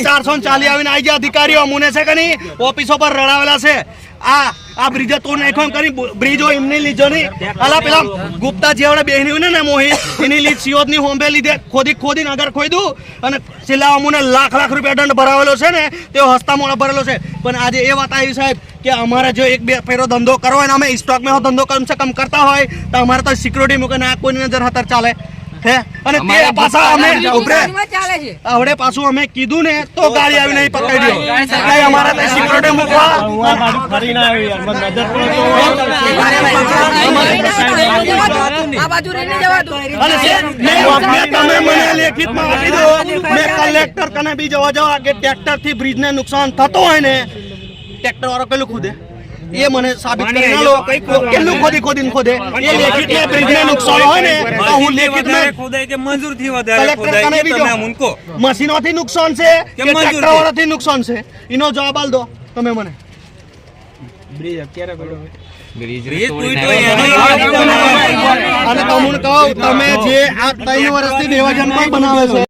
440 આવીને આવી ગયા અધિકારીઓ અમુને છે કે નહીં ઓફિસો પર રડાવેલા છે આ બ્રિજ તોડ નાખ્યો એમ કરી બ્રિજો એમની લીધો નહીં અલા પેલા ગુપ્તા જેવડે બેહની ને મોહી એની લીધ સિયોદ ની હોંબે લીધે ખોદી નગર ખોદ્યું અને છેલ્લા અમુને લાખ રૂપિયા દંડ ભરાવેલો છે ને તેઓ હસ્તા મોડા ભરેલો છે પણ આજે એ વાત આવી સાહેબ કે અમારે જો એક બે ફેરો ધંધો કરવો હોય ને અમે સ્ટોક में ધંધો કમ સે કમ કરતા હોય તો અમારે તો સિક્યુરિટી મૂકે ના કોઈની નજર હાથર ચાલે હે અને તે પાછા અમે આવડે પાછું અમે કીધું ને તો ગાડી આવી નહીં પકડી દો એટલે અમારે તો સિક્યુરિટી મૂકવા ફરી ના આવી યાર નજર તમે મને લેખિતમાં આપી દો મેં કલેક્ટર કને બી જવા કે ટ્રેક્ટર થી બ્રિજ ને નુકસાન થતો હોય ને ટ્રેક્ટર વાળો પેલું ખુદે ये मने साबित करना लो केलू खोदे ये लेखित में ब्रिज में नुकसान होय ने तो હું લેખિત में ખોદાય કે મંજૂર થી વધારે ખોદાય કે તમે અમુનકો મશીનો થી નુકસાન છે કે ટ્રેક્ટર વાળા થી નુકસાન છે એનો જવાબ આલ દો તમે મને બ્રિજ અત્યારે પડ્યો બ્રિજ તૂટ્યો અને તમને કહું તમે જે આ 3 વર્ષથી દેવાજન પણ બનાવે છે